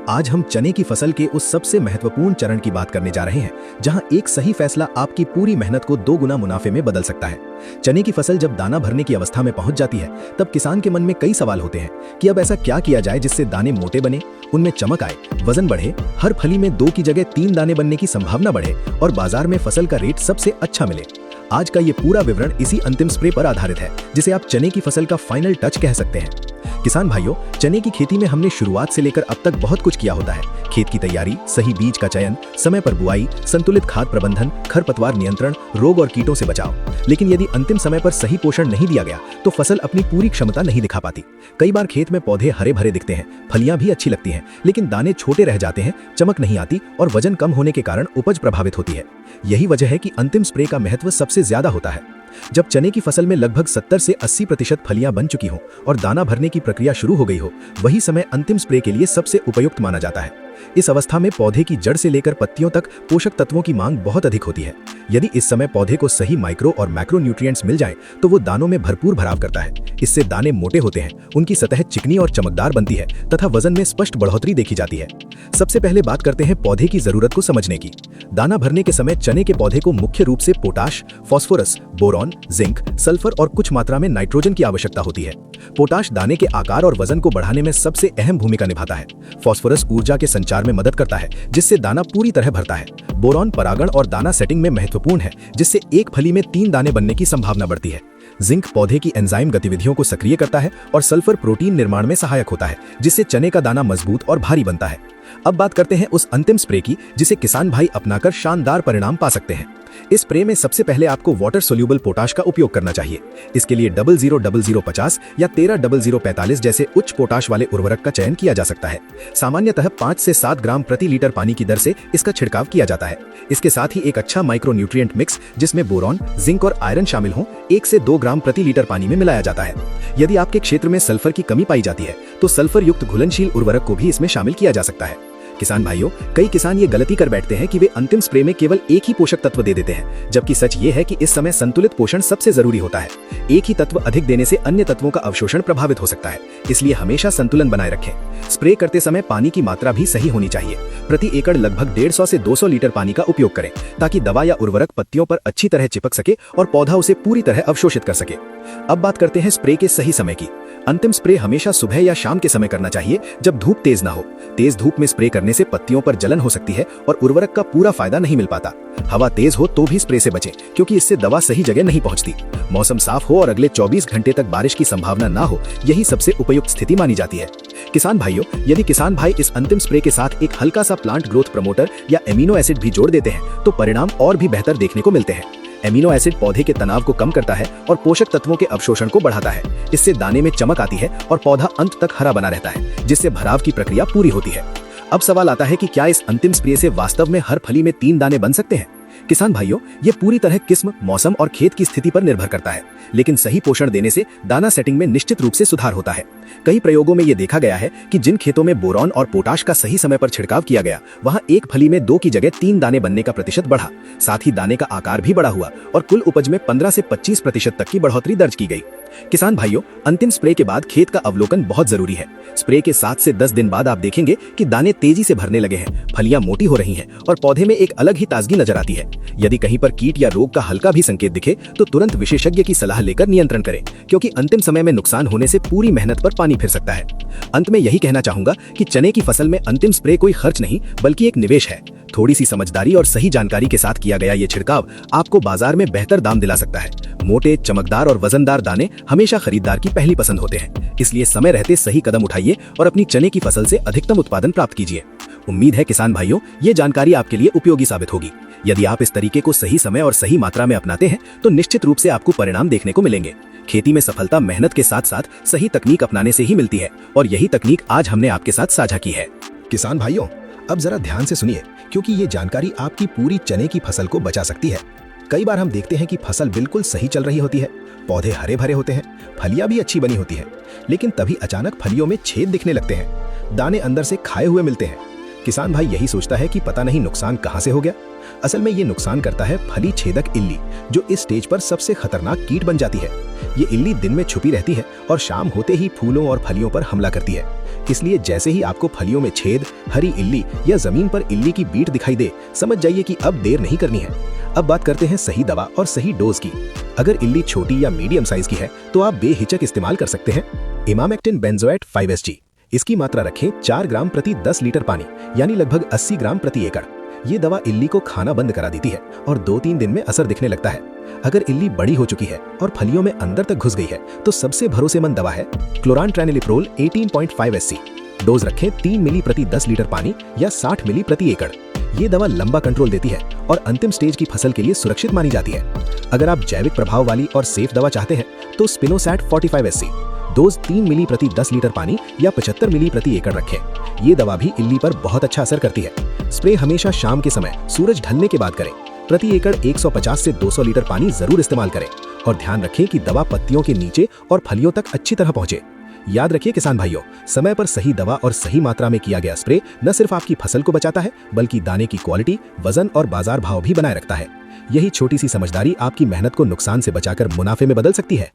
आज हम चने की फसल के उस सबसे महत्वपूर्ण चरण की बात करने जा रहे हैं जहां एक सही फैसला आपकी पूरी मेहनत को 2 गुना मुनाफे में बदल सकता है। चने की फसल जब दाना भरने की अवस्था में पहुंच जाती है तब किसान के मन में कई सवाल होते हैं कि अब ऐसा क्या किया जाए जिससे दाने मोटे बने, उनमें चमक आए, वजन बढ़े, हर फली में 2 की जगह 3 दाने बनने की संभावना बढ़े और बाजार में फसल का रेट सबसे अच्छा मिले। आज का ये पूरा विवरण इसी अंतिम स्प्रे पर आधारित है जिसे आप चने की फसल का फाइनल टच कह सकते हैं। किसान भाइयों, चने की खेती में हमने शुरुआत से लेकर अब तक बहुत कुछ किया होता है। खेत की तैयारी, सही बीज का चयन, समय पर बुआई, संतुलित खाद प्रबंधन, खरपतवार नियंत्रण, रोग और कीटों से बचाव। लेकिन यदि अंतिम समय पर सही पोषण नहीं दिया गया तो फसल अपनी पूरी क्षमता नहीं दिखा पाती। कई बार खेत में पौधे हरे भरे दिखते हैं, फलियां भी अच्छी लगती हैं, लेकिन दाने छोटे रह जाते हैं, चमक नहीं आती और वजन कम होने के कारण उपज प्रभावित होती है। यही वजह है कि अंतिम स्प्रे का महत्व सबसे ज्यादा होता है। जब चने की फसल में लगभग 70 से 80% फलियां बन चुकी हों और दाना भरने की प्रक्रिया शुरू हो गई हो, वही समय अंतिम स्प्रे के लिए सबसे उपयुक्त माना जाता है। इस अवस्था में पौधे की जड़ से लेकर पत्तियों तक पोषक तत्वों की मांग बहुत अधिक होती है। यदि इस समय पौधे को सही माइक्रो और मैक्रो न्यूट्रिएंट्स मिल जाएं, तो वो दानों में भरपूर भराव करता है। इससे दाने मोटे होते हैं, उनकी सतह चिकनी और चमकदार बनती है तथा वजन में स्पष्ट बढ़ोतरी देखी जाती है। सबसे पहले बात करते हैं पौधे की जरूरत को समझने की। दाना भरने के समय चने के पौधे को मुख्य रूप से potash, phosphorus, boron, zinc, sulphur और कुछ मात्रा में नाइट्रोजन की आवश्यकता होती है। पोटाश दाने के आकार और वजन को बढ़ाने में सबसे अहम भूमिका निभाता है। फास्फोरस ऊर्जा के संचार में मदद करता है, जिससे दाना पूरी तरह भरता है। बोरॉन परागण और दाना सेटिंग में महत्वपूर्ण है, जिससे एक फली में 3 दाने बनने की संभावना बढ़ती है। जिंक पौधे की एंजाइम गतिविधियों को सक्रिय करता है और सल्फर प्रोटीन निर्माण में सहायक होता है, जिससे चने का दाना मजबूत और भारी बनता है। अब बात करते हैं उस अंतिम स्प्रे की जिसे किसान भाई अपनाकर शानदार परिणाम पा सकते हैं। इस स्प्रे में सबसे पहले आपको वाटर सोल्यूबल पोटाश का उपयोग करना चाहिए। इसके लिए 000050 या 130045 जैसे उच्च पोटाश वाले उर्वरक का चयन किया जा सकता है। सामान्यतः 5 से 7 ग्राम प्रति लीटर पानी की दर से इसका छिड़काव किया जाता है। इसके साथ ही एक अच्छा माइक्रो न्यूट्रिएंट मिक्स जिसमें बोरॉन, जिंक और आयरन शामिल हों 1 से 2 ग्राम प्रति लीटर पानी में मिलाया जाता है। यदि आपके क्षेत्र में सल्फर की कमी पाई जाती है तो सल्फर युक्त घुलनशील उर्वरक को भी इसमें शामिल किया जा सकता है। किसान भाइयों, कई किसान ये गलती कर बैठते हैं कि वे अंतिम स्प्रे में केवल एक ही पोषक तत्व दे देते हैं, जबकि सच ये है कि इस समय संतुलित पोषण सबसे जरूरी होता है। एक ही तत्व अधिक देने से अन्य तत्वों का अवशोषण प्रभावित हो सकता है, इसलिए हमेशा संतुलन बनाए रखें। स्प्रे करते समय पानी की मात्रा भी सही होनी चाहिए। प्रति एकड़ लगभग 150 से 200 लीटर पानी का उपयोग करें ताकि दवा या उर्वरक पत्तियों पर अच्छी तरह चिपक सके और पौधा उसे पूरी तरह अवशोषित कर सके। अब बात करते हैं स्प्रे के सही समय की। अंतिम स्प्रे हमेशा सुबह या शाम के समय करना चाहिए जब धूप तेज ना हो। तेज धूप में स्प्रे करने से पत्तियों पर जलन हो सकती है और उर्वरक का पूरा फायदा नहीं मिल पाता। हवा तेज हो तो भी स्प्रे से बचें, क्योंकि इससे दवा सही जगह नहीं पहुंचती। मौसम साफ हो और अगले 24 घंटे तक बारिश की संभावना ना हो, यही सबसे उपयुक्त स्थिति मानी जाती है। किसान भाइयों, यदि किसान भाई इस अंतिम स्प्रे के साथ एक हल्का सा प्लांट ग्रोथ प्रमोटर या एमिनो एसिड भी जोड़ देते हैं तो परिणाम और भी बेहतर देखने को मिलते हैं। एमिनो एसिड पौधे के तनाव को कम करता है और पोषक तत्वों के अवशोषण को बढ़ाता है। इससे दाने में चमक आती है और पौधा अंत तक हरा बना रहता है, जिससे भराव की प्रक्रिया पूरी होती है। अब सवाल आता है कि क्या इस अंतिम स्प्रे से वास्तव में हर फली में 3 दाने बन सकते हैं? किसान भाइयों, ये पूरी तरह किस्म, मौसम और खेत की स्थिति पर निर्भर करता है, लेकिन सही पोषण देने से दाना सेटिंग में निश्चित रूप से सुधार होता है। कई प्रयोगों में ये देखा गया है कि जिन खेतों में बोरॉन और पोटाश का सही समय पर छिड़काव किया गया, वहां एक फली में 2 की जगह 3 दाने बनने का प्रतिशत बढ़ा। साथ ही दाने का आकार भी बड़ा हुआ और कुल उपज में 15 से 25% तक की बढ़ोतरी दर्ज की गई। किसान भाइयों, अंतिम स्प्रे के बाद खेत का अवलोकन बहुत जरूरी है। स्प्रे के 7 से 10 दिन बाद आप देखेंगे कि दाने तेजी से भरने लगे हैं, फलियां मोटी हो रही हैं और पौधे में एक अलग ही ताजगी नजर आती है। यदि कहीं पर कीट या रोग का हल्का भी संकेत दिखे तो तुरंत विशेषज्ञ की सलाह लेकर नियंत्रण करें, क्योंकि अंतिम समय में नुकसान होने से पूरी मेहनत पर पानी फिर सकता है। अंत में यही कहना चाहूंगा कि चने की फसल में अंतिम स्प्रे कोई खर्च नहीं बल्कि एक निवेश है। थोड़ी सी समझदारी और सही जानकारी के साथ किया गया ये छिड़काव आपको बाजार में बेहतर दाम दिला सकता है। मोटे, चमकदार और वजनदार दाने हमेशा खरीदार की पहली पसंद होते हैं, इसलिए समय रहते सही कदम उठाइए और अपनी चने की फसल से अधिकतम उत्पादन प्राप्त कीजिए। उम्मीद है किसान भाइयों, ये जानकारी आपके लिए उपयोगी साबित होगी। यदि आप इस तरीके को सही समय और सही मात्रा में अपनाते हैं तो निश्चित रूप से आपको परिणाम देखने को मिलेंगे। खेती में सफलता मेहनत के साथ साथ सही तकनीक अपनाने से ही मिलती है और यही तकनीक आज हमने आपके साथ साझा की है। किसान भाइयों, अब जरा ध्यान से सुनिए, क्योंकि ये जानकारी आपकी पूरी चने की फसल को बचा सकती है। कई बार हम देखते हैं कि फसल बिल्कुल सही चल रही होती है, पौधे हरे भरे होते हैं, फलियां भी अच्छी बनी होती हैं, लेकिन तभी अचानक फलियों में छेद दिखने लगते हैं, दाने अंदर से खाए हुए मिलते हैं। किसान भाई यही सोचता है कि पता नहीं नुकसान कहां से हो गया। असल में ये नुकसान करता है फली छेदक इल्ली, जो इस स्टेज पर सबसे खतरनाक कीट बन जाती है। ये इल्ली दिन में छुपी रहती है और शाम होते ही फूलों और फलियों पर हमला करती है। इसलिए जैसे ही आपको फलियों में छेद, हरी इल्ली या जमीन पर इल्ली की बीट दिखाई दे, समझ जाइए कि अब देर नहीं करनी है। अब बात करते हैं सही दवा और सही डोज की। अगर इल्ली छोटी या मीडियम साइज की है तो आप बेहिचक इस्तेमाल कर सकते हैं इमामेक्टिन बेंजोएट 5 SG। इसकी मात्रा रखें 4 ग्राम प्रति 10 लीटर पानी, यानी लगभग 80 ग्राम प्रति एकड़। ये दवा इल्ली को खाना बंद करा देती है और 2-3 दिन में असर दिखने लगता है। अगर इल्ली बड़ी हो चुकी है और फलियों में अंदर तक घुस गई है तो सबसे भरोसेमंद दवा है क्लोरानट्रेनिलिप्रोल 18.5 SC। डोज रखें 3 मिली प्रति 10 लीटर पानी या 60 मिली प्रति एकड़। ये दवा लंबा कंट्रोल देती है और अंतिम स्टेज की फसल के लिए सुरक्षित मानी जाती है। अगर आप जैविक प्रभाव वाली और सेफ दवा चाहते हैं तो स्पिनोसैट 45 SC। डोज 3 मिली प्रति 10 लीटर पानी या 75 मिली प्रति एकड़ रखें। ये दवा भी इल्ली पर बहुत अच्छा असर करती है। स्प्रे हमेशा शाम के समय सूरज ढलने के बाद करें। प्रति एकड़ 150 से 200 लीटर पानी जरूर इस्तेमाल करें और ध्यान रखें कि दवा पत्तियों के नीचे और फलियों तक अच्छी तरह पहुंचे। याद रखिए किसान भाइयों, समय पर सही दवा और सही मात्रा में किया गया स्प्रे न सिर्फ आपकी फसल को बचाता है, बल्कि दाने की क्वालिटी, वजन और बाजार भाव भी बनाए रखता है। यही छोटी सी समझदारी आपकी मेहनत को नुकसान से बचाकर मुनाफे में बदल सकती है।